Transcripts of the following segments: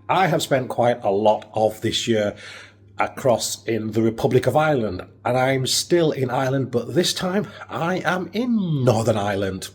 I have spent quite a lot of this year across in the Republic of Ireland, and I'm still in Ireland, but this time I am in Northern Ireland.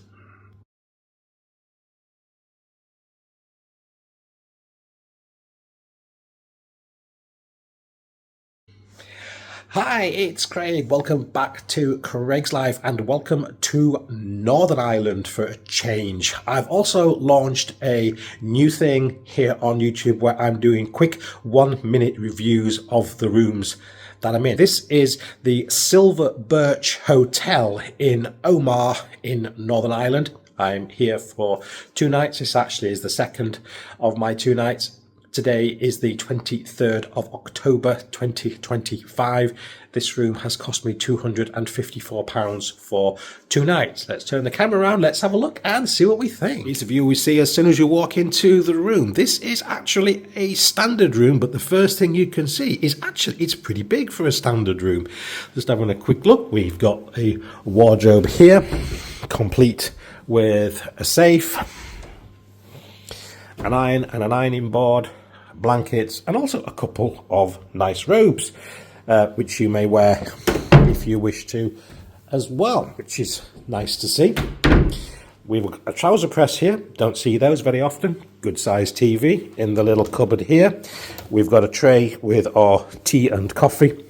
Hi, it's Craig. Welcome back to Craig's Life and welcome to Northern Ireland for a change. I've also launched a new thing here on YouTube where I'm doing quick 1-minute reviews of the rooms that I'm in. This is the Silverbirch Hotel in Omagh in Northern Ireland. I'm here for 2 nights. This actually is the second of my 2 nights. Today is the 23rd of October 2025. This room has cost me £254 for 2 nights. Let's turn the camera around, let's have a look and see what we think. These of you we see as soon as you walk into the room. This is actually a standard room, but the first thing you can see is actually it's pretty big for a standard room. Just having a quick look, we've got a wardrobe here, complete with a safe, an iron and an ironing board, blankets, and also a couple of nice robes, which you may wear if you wish to as well, which is nice to see. We've got a trouser press here, don't see those very often. Good sized TV in the little cupboard here. We've got a tray with our tea and coffee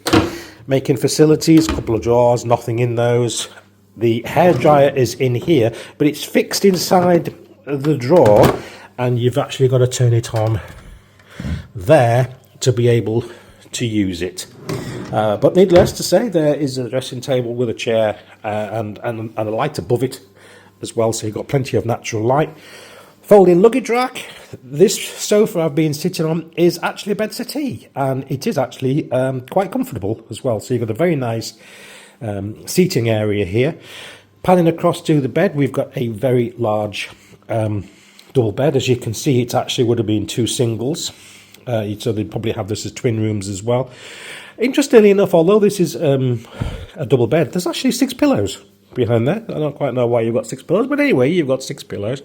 making facilities, a couple of drawers, nothing in those. The hairdryer is in here, but it's fixed inside the drawer, and you've actually got to turn it on there to be able to use it. But needless to say, there is a dressing table with a chair and a light above it as well, so you've got plenty of natural light. Folding luggage rack. This sofa I've been sitting on is actually a bed settee, and it is actually quite comfortable as well, so you've got a very nice seating area here. Panning across to the bed, we've got a very large double bed. As you can see, it actually would have been 2 singles, so they'd probably have this as twin rooms as well. Interestingly enough, although this is a double bed, there's actually 6 pillows behind there. I don't quite know why you've got 6 pillows, but anyway, you've got 6 pillows.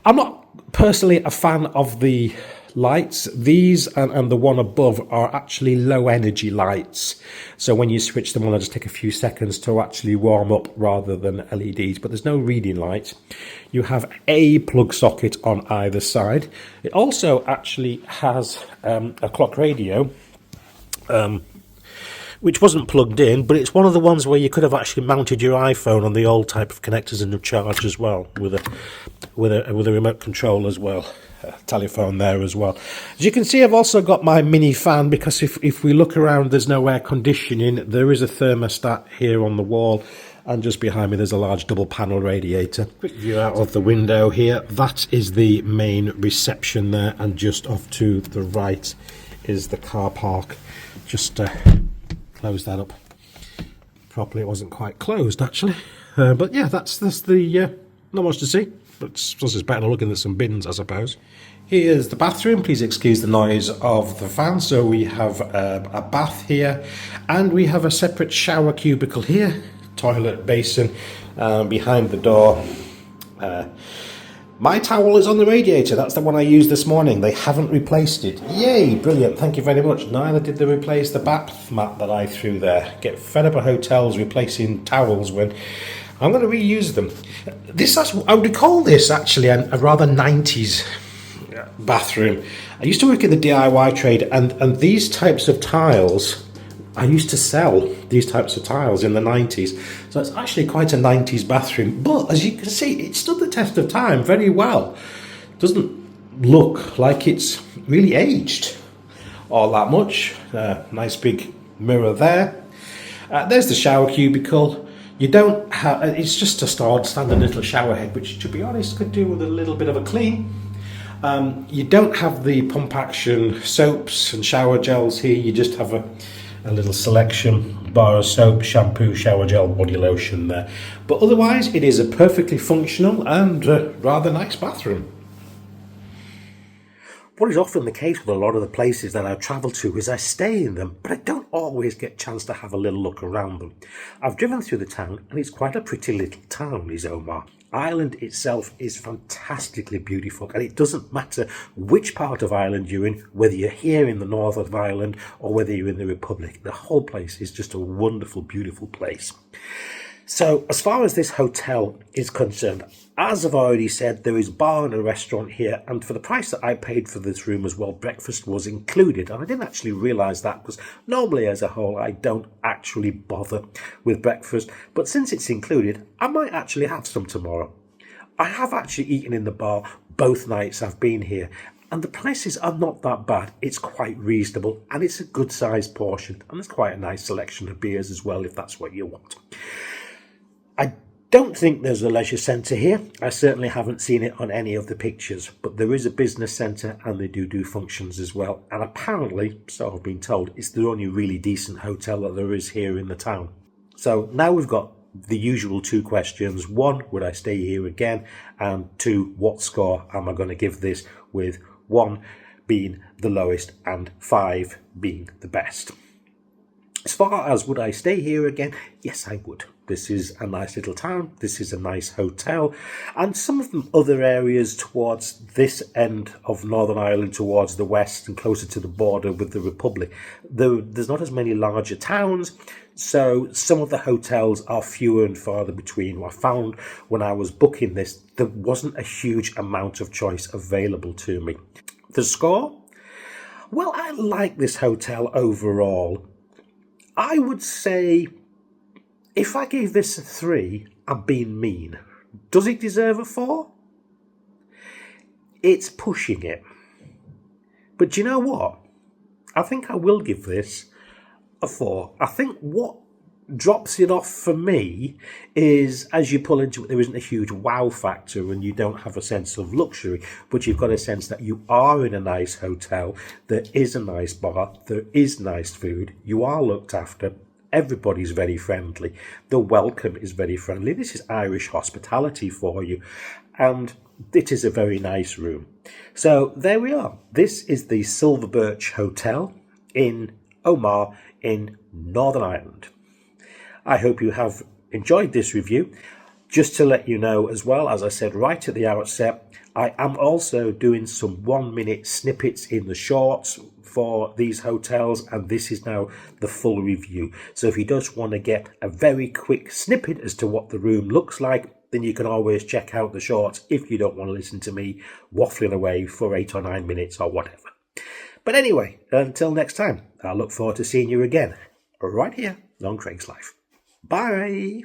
I'm not personally a fan of the lights. These and the one above are actually low energy lights, so when you switch them on, they just take a few seconds to actually warm up rather than LEDs, but there's no reading light. You have a plug socket on either side. It also actually has a clock radio, which wasn't plugged in, but it's one of the ones where you could have actually mounted your iPhone on the old type of connectors and charged as well with a remote control as well. Telephone there as well. As you can see, I've also got my mini fan, because if we look around, there's no air conditioning. There is a thermostat here on the wall, and just behind me there's a large double panel radiator. Quick view out of the window here. That is the main reception there, and just off to the right is the car park. Just close that up properly. It wasn't quite closed actually, but yeah, that's the not much to see. But it's better than looking at some bins, I suppose. Here's the bathroom. Please excuse the noise of the fan. So we have a bath here, and we have a separate shower cubicle here, toilet basin behind the door. My towel is on the radiator. That's the one I used this morning. They haven't replaced it. Yay, brilliant. Thank you very much. Neither did they replace the bath mat that I threw there. Get fed up at hotels replacing towels when I'm going to reuse them. I would call this actually a rather 90s bathroom. I used to work in the DIY trade, and these types of tiles, I used to sell these types of tiles in the 90s. So it's actually quite a 90s bathroom. But as you can see, it stood the test of time very well. It doesn't look like it's really aged all that much. Nice big mirror there. There's the shower cubicle. You don't have, it's just a standard little shower head, which to be honest could do with a little bit of a clean. You don't have the pump action soaps and shower gels here. You just have a little selection, bar of soap, shampoo, shower gel, body lotion there. But otherwise it is a perfectly functional and rather nice bathroom. What is often the case with a lot of the places that I travel to is I stay in them, but I don't always get a chance to have a little look around them. I've driven through the town, and it's quite a pretty little town, is Omagh. Ireland itself is fantastically beautiful, and it doesn't matter which part of Ireland you're in, whether you're here in the north of Ireland or whether you're in the Republic. The whole place is just a wonderful, beautiful place. So as far as this hotel is concerned, as I've already said, there is a bar and a restaurant here, and for the price that I paid for this room as well, breakfast was included. And I didn't actually realise that, because normally as a whole I don't actually bother with breakfast, but since it's included, I might actually have some tomorrow. I have actually eaten in the bar both nights I've been here, and the prices are not that bad. It's quite reasonable, and it's a good sized portion, and there's quite a nice selection of beers as well if that's what you want. I don't think there's a leisure centre here. I certainly haven't seen it on any of the pictures, but there is a business centre and they do functions as well. And apparently, so I've been told, it's the only really decent hotel that there is here in the town. So now we've got the usual two questions. One, would I stay here again? And two, what score am I going to give this, with 1 being the lowest and 5 being the best? As far as would I stay here again, yes, I would. This is a nice little town, this is a nice hotel, and some of the other areas towards this end of Northern Ireland, towards the west and closer to the border with the Republic, there's not as many larger towns, so some of the hotels are fewer and farther between. I found when I was booking this, there wasn't a huge amount of choice available to me. The score? Well, I like this hotel overall. I would say, if I gave this a 3, I'm being mean. Does it deserve a 4? It's pushing it. But do you know what? I think I will give this a 4. I think what drops it off for me is, as you pull into it, there isn't a huge wow factor and you don't have a sense of luxury, but you've got a sense that you are in a nice hotel, there is a nice bar, there is nice food, you are looked after, everybody's very friendly, the welcome is very friendly. This is Irish hospitality for you, and it is a very nice room. So there we are. This is the Silverbirch Hotel in Omagh in Northern Ireland. I hope you have enjoyed this review. Just to let you know as well, as I said right at the outset, I am also doing some 1-minute snippets in the shorts for these hotels, and this is now the full review. So if you just want to get a very quick snippet as to what the room looks like, then you can always check out the shorts if you don't want to listen to me waffling away for 8 or 9 minutes or whatever. But anyway, until next time, I look forward to seeing you again right here on Craig's Life. Bye!